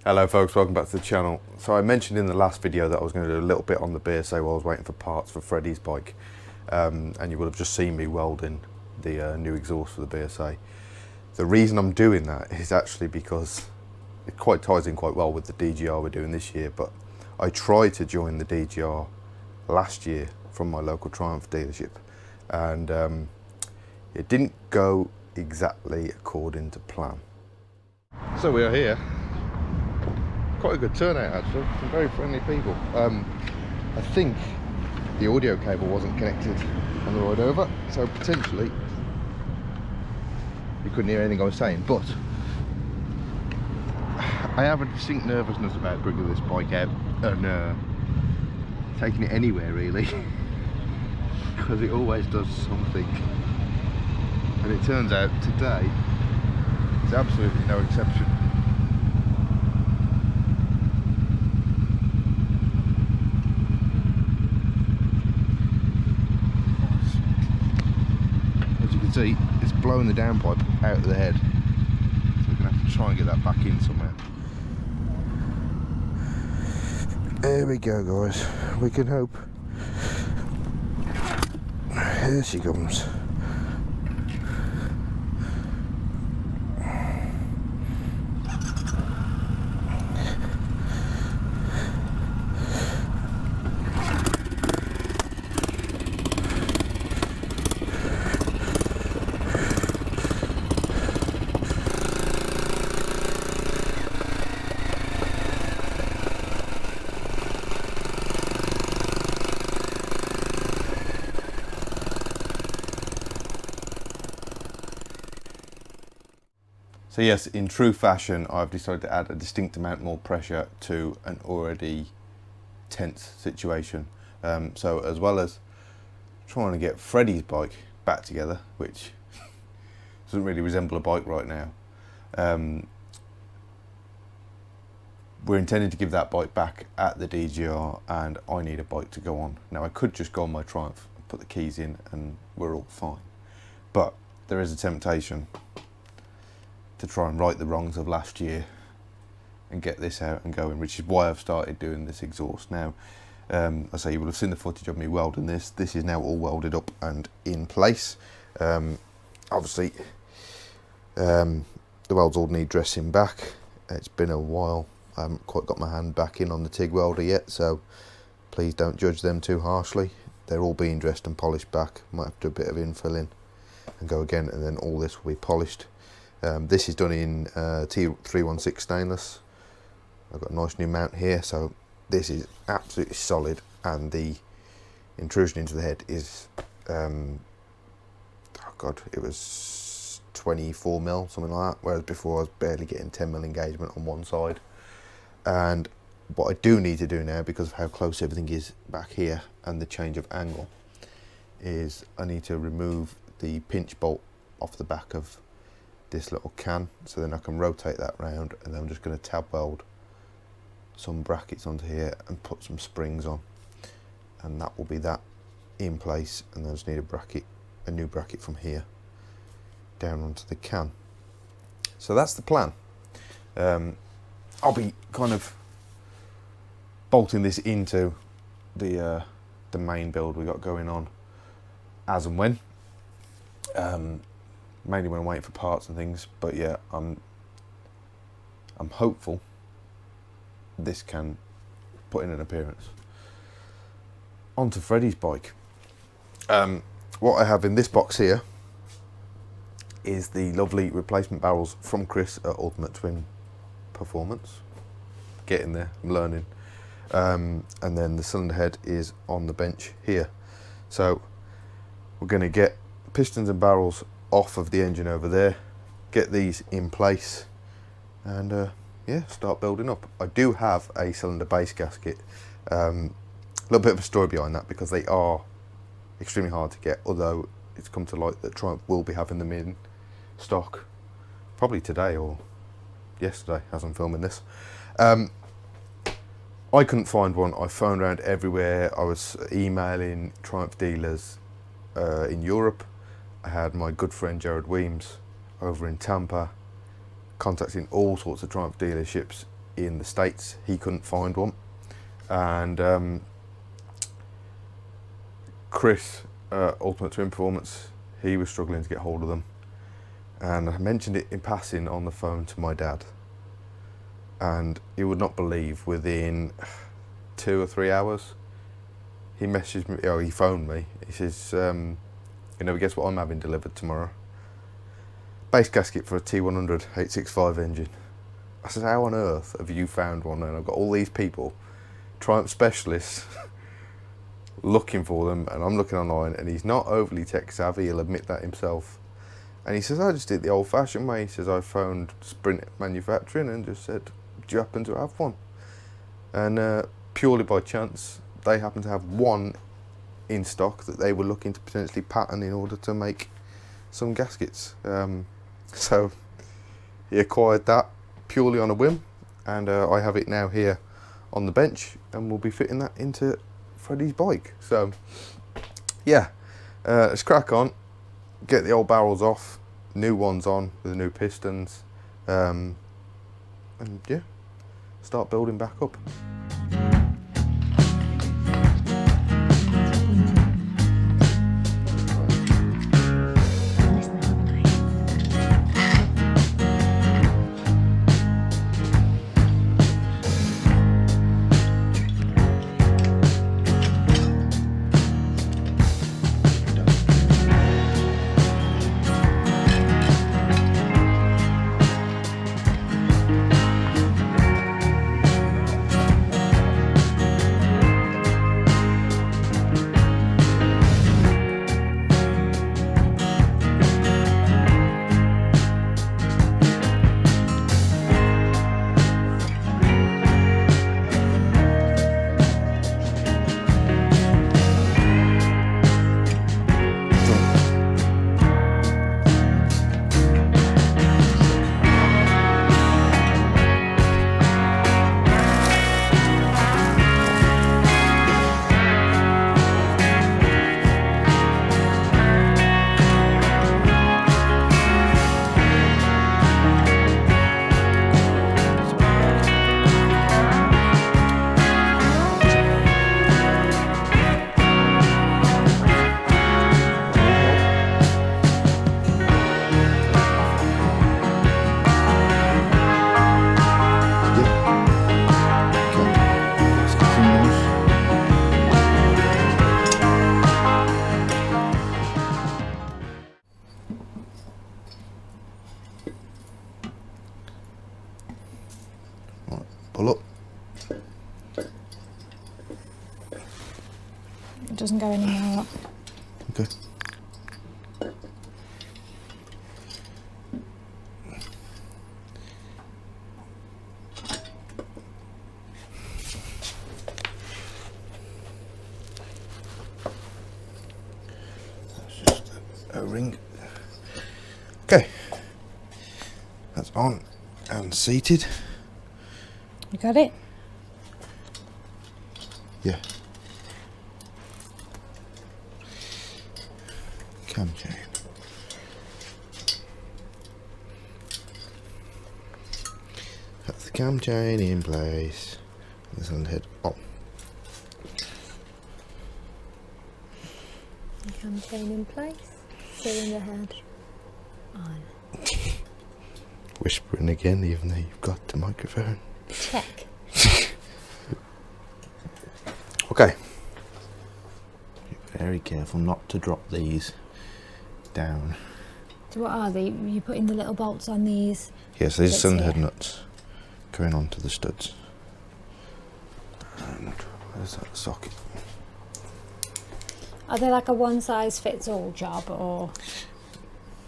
Hello folks, welcome back to the channel. So I mentioned in the last video that I was going to do a little bit on the BSA while I was waiting for parts for Freddie's bike, and you will have just seen me welding the new exhaust for the BSA. The reason I'm doing that is actually because it quite ties in quite well with the DGR we're doing this year, but I tried to join the DGR last year from my local Triumph dealership, and it didn't go exactly according to plan. So we are here. Quite a good turnout actually, some very friendly people. I think the audio cable wasn't connected on the ride over, so potentially you couldn't hear anything I was saying, but I have a distinct nervousness about bringing this bike out and taking it anywhere really, because it always does something, and it turns out today it's absolutely no exception. See, it's blowing the downpipe out of the head, so we're going to have to try and get that back in somewhere. There we go guys, we can hope. Here she comes. So yes, in true fashion, I've decided to add a distinct amount more pressure to an already tense situation. So as well as trying to get Freddie's bike back together, which doesn't really resemble a bike right now, we're intending to give that bike back at the DGR, and I need a bike to go on. Now I could just go on my Triumph, put the keys in and we're all fine. But there is a temptation to try and right the wrongs of last year and get this out and going, which is why I've started doing this exhaust. Now, I say you will have seen the footage of me welding this. This is now all welded up and in place. Obviously, the welds all need dressing back. It's been a while. I haven't quite got my hand back in on the TIG welder yet, so please don't judge them too harshly. They're all being dressed and polished back. Might have to do a bit of infilling and go again, and then all this will be polished. This is done in T316 stainless. I've got a nice new mount here, so this is absolutely solid, and the intrusion into the head is, oh god, it was 24mm, something like that, whereas before I was barely getting 10mm engagement on one side. And what I do need to do now, because of how close everything is back here and the change of angle, is I need to remove the pinch bolt off the back of this little can, so then I can rotate that round, and then I'm just going to tab weld some brackets onto here and put some springs on, and that will be that in place. And then I just need a new bracket from here down onto the can. So that's the plan. I'll be kind of bolting this into the main build we got going on as and when. Mainly when I'm waiting for parts and things, but yeah, I'm hopeful this can put in an appearance. Onto Freddie's bike. What I have in this box here is the lovely replacement barrels from Chris at Ultimate Twin Performance. Getting there, I'm learning. And then the cylinder head is on the bench here. So we're going to get pistons and barrels off of the engine over there, get these in place, and yeah, start building up. I do have a cylinder base gasket. A little bit of a story behind that, because they are extremely hard to get, although it's come to light that Triumph will be having them in stock probably today or yesterday as I'm filming this. I couldn't find one. I phoned around everywhere. I was emailing Triumph dealers in Europe. I had my good friend Jared Weems over in Tampa contacting all sorts of Triumph dealerships in the States. He couldn't find one, and Chris, Ultimate Twin Performance, he was struggling to get hold of them, and I mentioned it in passing on the phone to my dad, and he would not believe, within 2 or 3 hours he messaged me, he phoned me. He says, guess what I'm having delivered tomorrow? Base gasket for a T100 865 engine. I said, how on earth have you found one? And I've got all these people, Triumph specialists, looking for them, and I'm looking online, and he's not overly tech savvy, he'll admit that himself. And he says, I just did the old fashioned way. He says, I phoned Sprint Manufacturing and just said, do you happen to have one? And purely by chance, they happen to have one in stock that they were looking to potentially pattern in order to make some gaskets. So he acquired that purely on a whim, and I have it now here on the bench, and we'll be fitting that into Freddie's bike. So yeah, let's crack on, get the old barrels off, new ones on with the new pistons, and yeah, start building back up. Pull up. It doesn't go anywhere. Okay. That's just a ring. Okay. That's on and seated. You got it? Yeah. Cam chain. That's the cam chain in place. This on the head on. Cam chain in place. Cylinder head on. Whispering again, even though you've got the microphone. Check. Okay. Be very careful not to drop these down. So what are they? You putting the little bolts on these? Yes, these are cylinder head nuts going onto the studs. And where's that socket? Are they like a one size fits all job, or?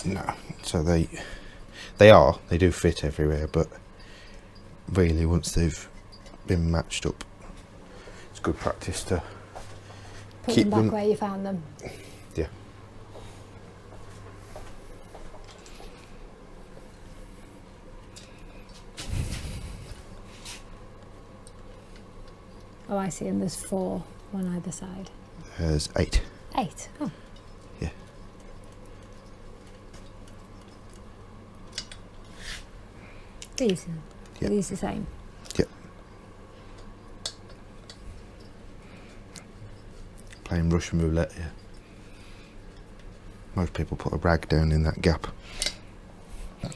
No. So they do fit everywhere, but really once they've been matched up, it's good practice to Put keep them back them where you found them. Yeah. Oh, I see, and there's 4 on either side. There's 8. 8? Oh. Yeah. These? Yeah. Are these the same? Yeah. Playing Russian roulette, yeah. Most people put a rag down in that gap. That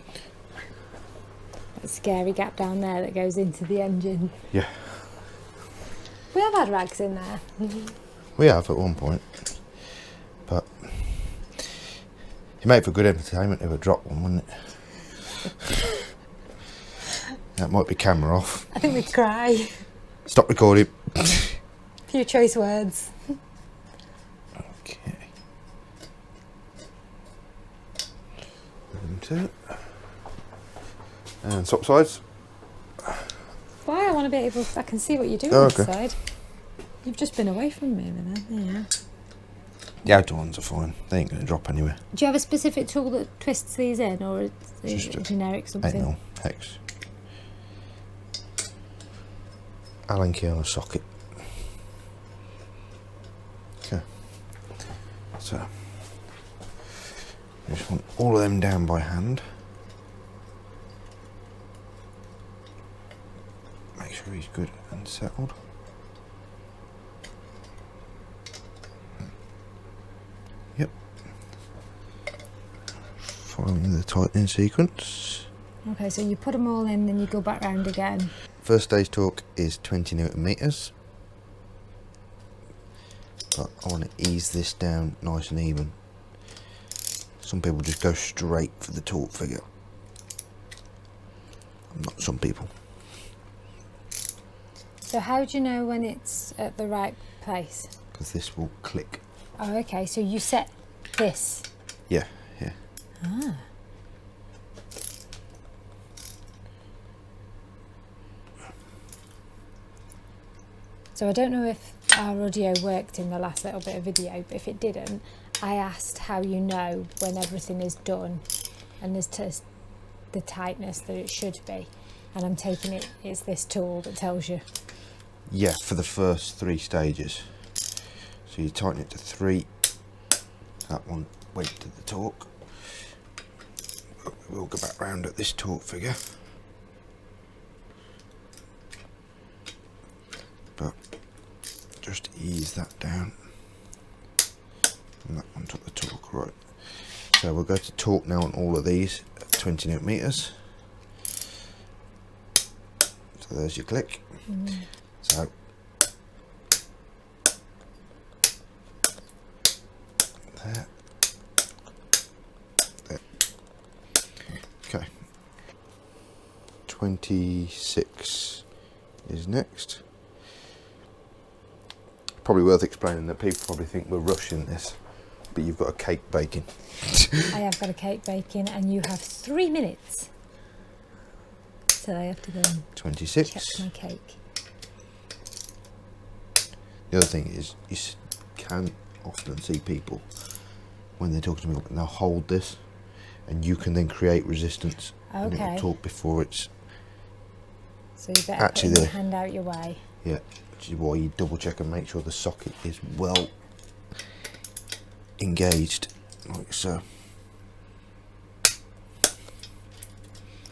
scary gap down there that goes into the engine. Yeah. We have had rags in there. We have at one point. But it made for good entertainment if I dropped one, wouldn't it? That might be camera off. I think we'd cry. Stop recording. Few choice words. Okay. Into. And swap sides. Why? I want to be able. I can see what you're doing Oh, on this okay. side. You've just been away from me, then. Yeah. The outer ones are fine. They ain't going to drop anywhere. Do you have a specific tool that twists these in, or is Just it generic something? 8mm hex. Allen key on a socket. Okay. So I just want all of them down by hand. Make sure he's good and settled. Yep. Following the tightening sequence. Okay, so you put them all in, then you go back round again. First stage torque is 20 Newton meters, but I want to ease this down nice and even. Some people just go straight for the torque figure. Not some people. So how do you know when it's at the right place? Because this will click. Oh, okay, so you set this. Yeah, yeah. Ah. So I don't know if our audio worked in the last little bit of video, but if it didn't, I asked how you know when everything is done and there's the tightness that it should be. And I'm taking it's this tool that tells you. Yeah, for the first 3 stages. So you tighten it to 3. That one went to the torque. But we'll go back round at this torque figure. But just ease that down. And that one took the torque, right. So we'll go to torque now on all of these at 20 Newton meters. So there's your click. So there. There. Okay. 26 is next. Probably worth explaining that people probably think we're rushing this, but you've got a cake baking. I have got a cake baking and you have 3 minutes. So I have to go and 26. check my cake. The other thing is, you can often see people when they're talking to me, and they'll hold this, and you can then create resistance. And it Okay. will talk before it's So you better actually put your there. hand out your way. Yeah, which is why you double check and make sure the socket is well engaged, like so.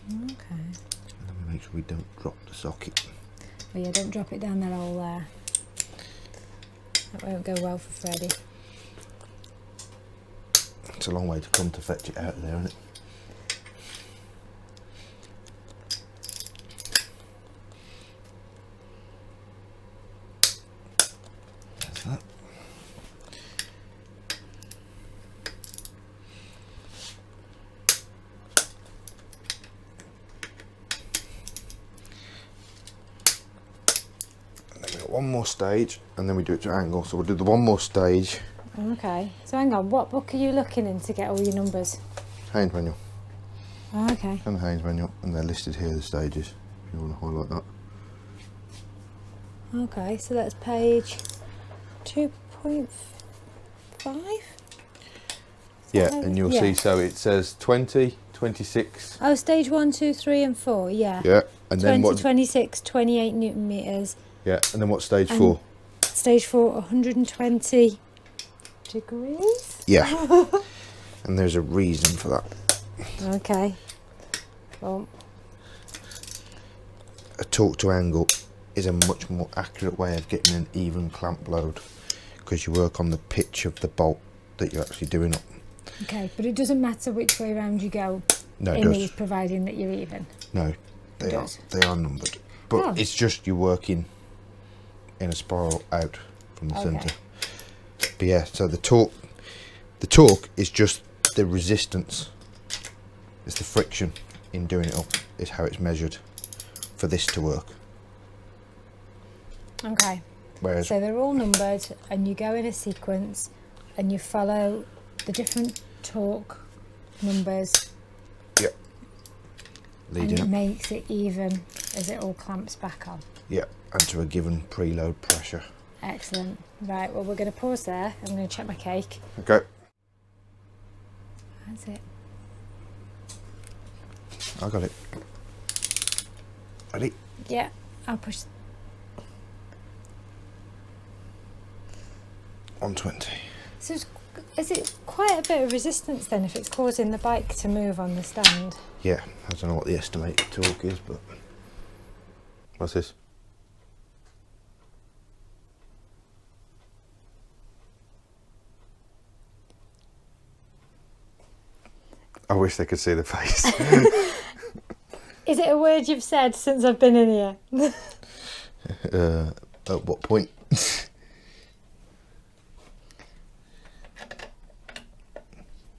Okay. And then we make sure we don't drop the socket. Well, yeah, don't drop it down that hole there. That won't go well for Freddie. It's a long way to come to fetch it out of there, isn't it? That's that. And then we've got one more stage, and then we do it to angle. So we'll do the one more stage. Okay. So hang on, what book are you looking in to get all your numbers? Haynes manual. Oh, okay. And the Haynes manual, and they're listed here, the stages, if you want to highlight that. Okay, so that's page 2.5? Yeah, and you'll see, so it says 20, 26. Oh, stage 1, 2, 3 and 4, yeah. Yeah, and then 20, what? 26, 28 Newton meters. Yeah, and then what's stage And 4? Stage 4, 120 degrees? Yeah, and there's a reason for that. Okay. Well, A torque to angle is a much more accurate way of getting an even clamp load, because you work on the pitch of the bolt that you're actually doing up. Okay, but it doesn't matter which way around you go. No, it in does. these, providing that you're even. No, they are numbered. But it's just you're working in a spiral out from the centre. But yeah, so the torque is just the resistance. It's the friction in doing it up is how it's measured for this to work. Okay. Whereas, so they're all numbered, and you go in a sequence, and you follow the different torque numbers. Yep. Leading and it up. makes it even as it all clamps back on. Yeah, and to a given preload pressure. Excellent. Right, well, we're going to pause there. I'm going to check my cake. Okay. That's it. I got it. Ready? Yeah, I'll push. 120. So is it quite a bit of resistance then if it's causing the bike to move on the stand? Yeah, I don't know what the estimated torque is, but what's this? I wish they could see the face. Is it a word you've said since I've been in here? At what point?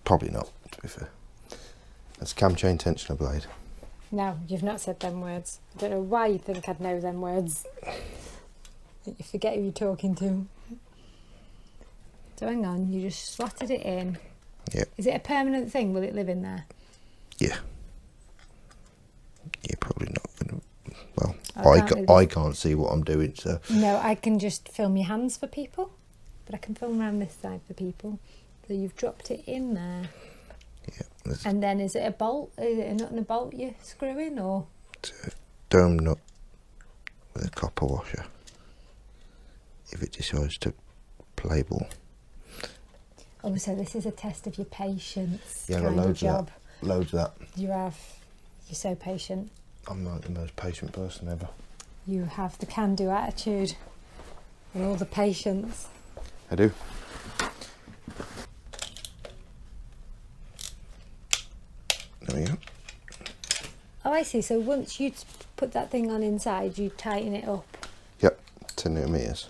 Probably not, to be fair. That's cam chain tensioner blade. No, you've not said them words. I don't know why you think I'd know them words. You forget who you're talking to. So hang on, you just slotted it in. Yeah. Is it a permanent thing? Will it live in there? Yeah. You're probably not going to... Well, I can't see what I'm doing, so... No, I can just film your hands for people, but I can film around this side for people. So you've dropped it in there. Yeah. And then is it a bolt? Is it a nut and a bolt you're screwing, or? It's a dome nut with a copper washer. If it decides to play ball. Oh, so this is a test of your patience. Yeah, kind loads of job. of that. Loads of that. You're so patient. I'm like the most patient person ever. You have the can-do attitude and all the patience. I do. There we go. Oh, I see. So once you put that thing on inside, you tighten it up. Yep, 10 newton meters.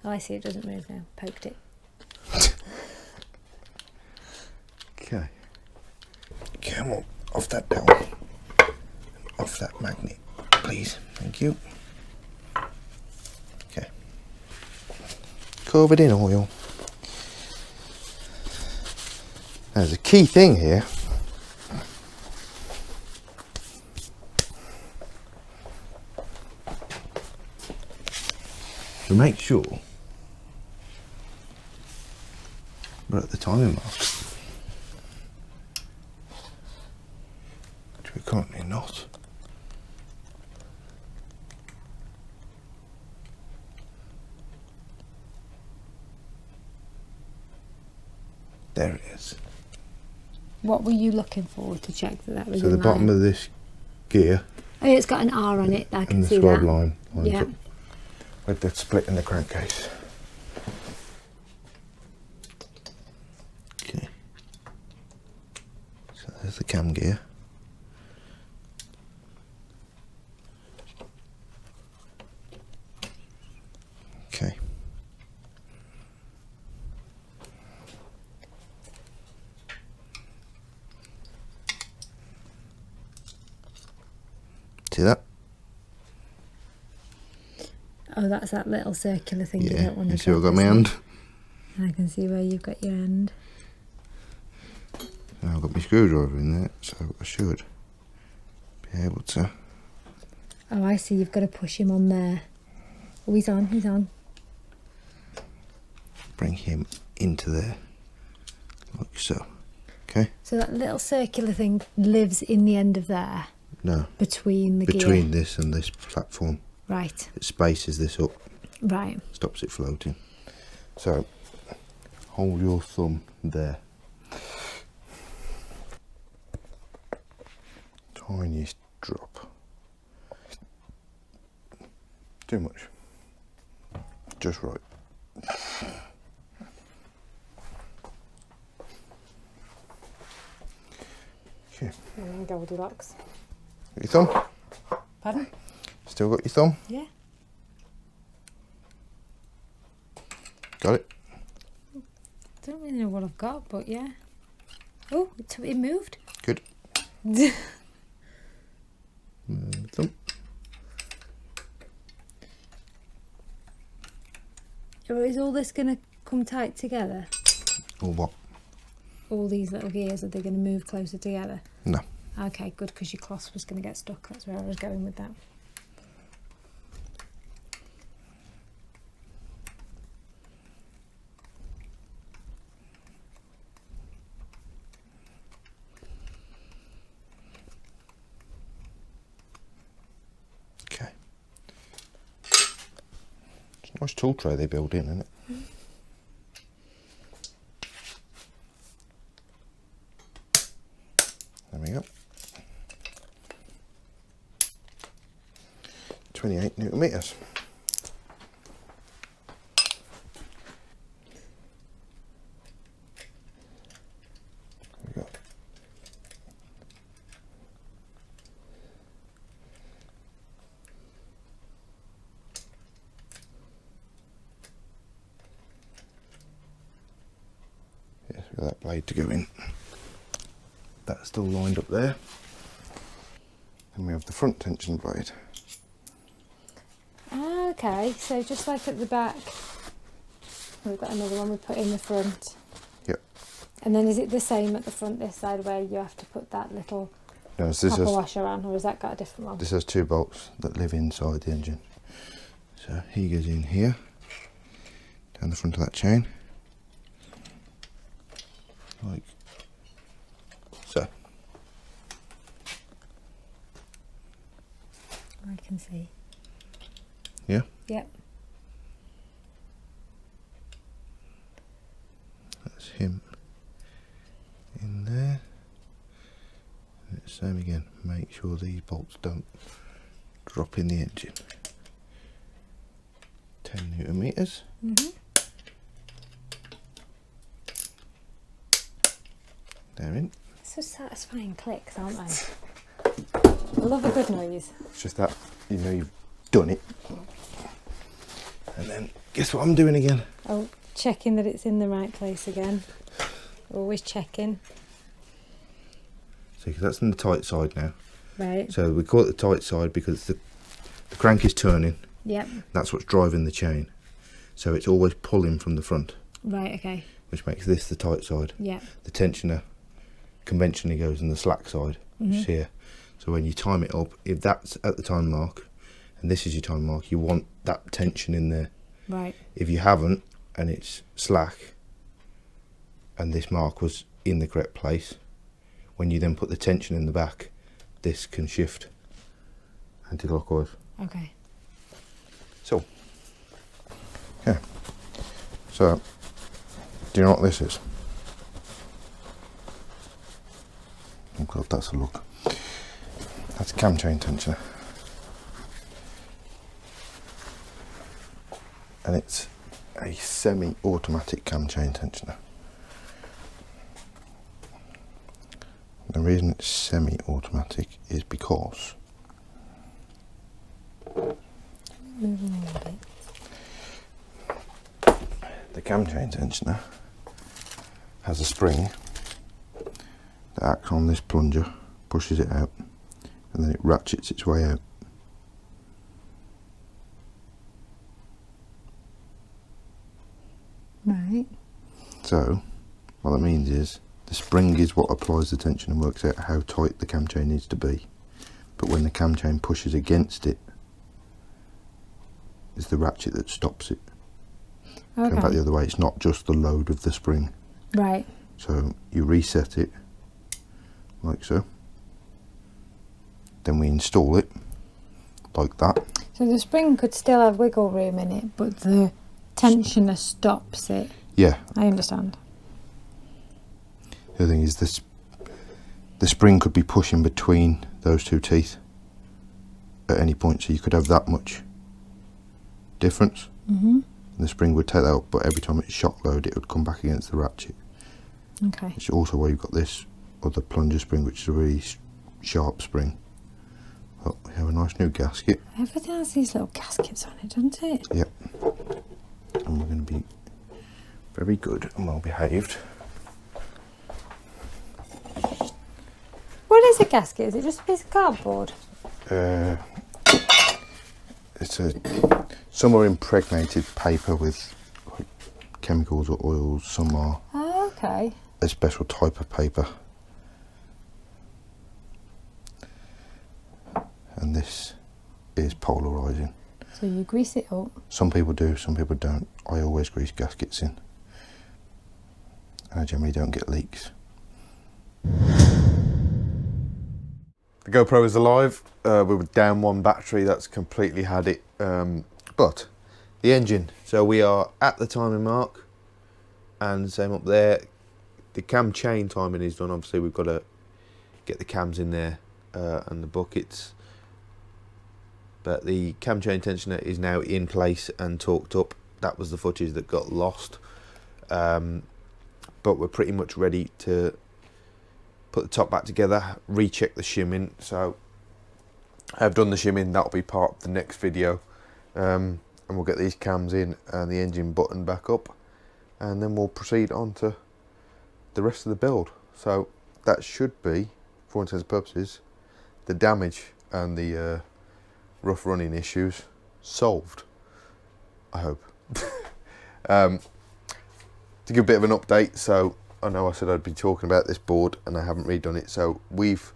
Oh, I see. It doesn't move now. Poked it. Okay. Come on, off that down. Off that magnet, please. Thank you. Okay. Covered in oil. There's a key thing here. To make sure we're at the timing mark, which we're currently not. There it is. What were you looking for to check that was So in the line? bottom of this gear Oh, it's got an R on it. I can and the see squad that. line lines Yeah. up with the split in the crankcase. Okay. So there's the cam gear. Okay. See that? Oh, that's that little circular thing you Yeah. don't want to You see what I got drop, my isn't hand? it? I can see where you've got your end. And I've got my screwdriver in there, so I should be able to. Oh, I see. You've got to push him on there. Oh, he's on. He's on. Bring him into there, like so. Okay? So that little circular thing lives in the end of there, No, between the between gear. this and this platform. Right. It spaces this up, Right. stops it floating. So, hold your thumb there. Tiniest drop. Too much. just right. Okay. And then Goldilocks. Got your thumb? Pardon? Still got your thumb? Yeah. Got it? Don't really know what I've got, but yeah. Oh, it moved. Good. Thumb. Is all this going to come tight together? Or what? All these little gears, are they going to move closer together? No. Okay, good, because your cloth was going to get stuck. That's where I was going with that. Okay. It's a nice tool tray they build in, isn't it? There we go. 28 newton meters. There we go. Yes, we've got that blade to go in. That's still lined up there. And we have the front tension blade. Okay, so just like at the back, we've got another one we put in the front. Yep. And then is it the same at the front this side where you have to put that little No, so copper washer on, or has that got a different one? this has 2 bolts that live inside the engine. So he goes in here, down the front of that chain, like so. I can see. Yeah? Yep. That's him in there. And it's the same again, make sure these bolts don't drop in the engine. 10 newton meters. They're in. So satisfying clicks, aren't they? I love a good noise. It's just that you know you've done it. And then guess what I'm doing again? Oh, checking that it's in the right place again. Always checking. See, 'cause that's in the tight side now. Right. So we call it the tight side because the crank is turning. Yep. That's what's driving the chain. So it's always pulling from the front. Right, okay. Which makes this the tight side. Yeah. The tensioner conventionally goes on the slack side, which is here. So when you time it up, if that's at the time mark, and this is your time mark, you want that tension in there. Right. If you haven't, and it's slack, and this mark was in the correct place, when you then put the tension in the back, this can shift anti-clockwise. Okay. So, yeah. So, do you know what this is? Oh God, that's a look. That's a cam chain tensioner. And it's a semi-automatic cam chain tensioner. The reason it's semi-automatic is because Moving a little bit. the cam chain tensioner has a spring that acts on this plunger, pushes it out, and then it ratchets its way out. Right. So, what that means is, the spring is what applies the tension and works out how tight the cam chain needs to be. But when the cam chain pushes against it, it's the ratchet that stops it. Okay. Going back the other way, it's not just the load of the spring. Right. So you reset it, like so. Then we install it, like that. So the spring could still have wiggle room in it, but the tensioner stops it. Yeah. I understand. The other thing is this, the spring could be pushing between those two teeth at any point, so you could have that much difference. and the spring would take that up, but every time it shock load it would come back against the ratchet. Okay. It's also why you've got this other plunger spring, which is a really sharp spring. Oh, we have a nice new gasket. Everything has these little gaskets on it, doesn't it? Yep. And we're going to be very good and well behaved. What is a gasket? Is it just a piece of cardboard? It's some are impregnated paper with like chemicals or oils. Some are Okay. a special type of paper. And this is polarising. So you grease it up. Some people do, some people don't. I always grease gaskets in. And I generally don't get leaks. The GoPro is alive. We were down one battery, that's completely had it. But the engine, so we are at the timing mark, and same up there. The cam chain timing is done. Obviously we've got to get the cams in there and the buckets. But the cam chain tensioner is now in place and torqued up. That was the footage that got lost. But we're pretty much ready to put the top back together, recheck the shimming. So I've done the shimming, that'll be part of the next video. And we'll get these cams in and the engine button back up, and then we'll proceed on to the rest of the build. So that should be, for all intents and purposes, the damage and the rough running issues solved, I hope. To give a bit of an update, so I know I said I'd be talking about this board and I haven't really done it, so we've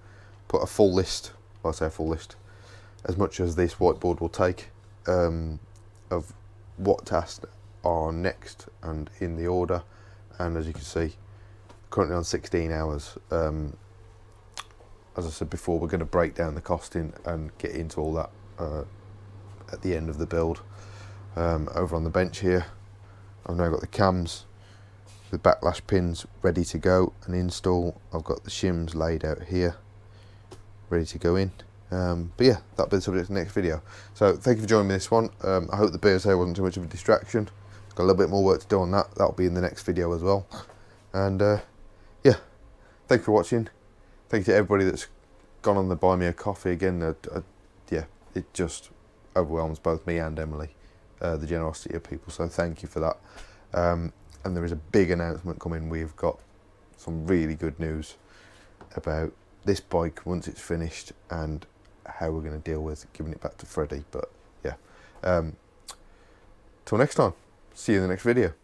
put a full list, well, I say a full list, as much as this whiteboard will take, of what tasks are next and in the order. And as you can see, currently on 16 hours. As I said before, we're going to break down the costing and get into all that at the end of the build. Over on the bench here, I've now got the cams with backlash pins ready to go and install. I've got the shims laid out here, ready to go in. But yeah, that'll be the subject of the next video. So thank you for joining me this one. I hope the BSA wasn't too much of a distraction. Got a little bit more work to do on that. That'll be in the next video as well. And yeah, thank you for watching. Thank you to everybody that's gone on to buy me a coffee again. Yeah, it just overwhelms both me and Emily, the generosity of people. So thank you for that. And there is a big announcement coming. We've got some really good news about this bike once it's finished and how we're going to deal with giving it back to Freddie. But yeah, till next time, see you in the next video.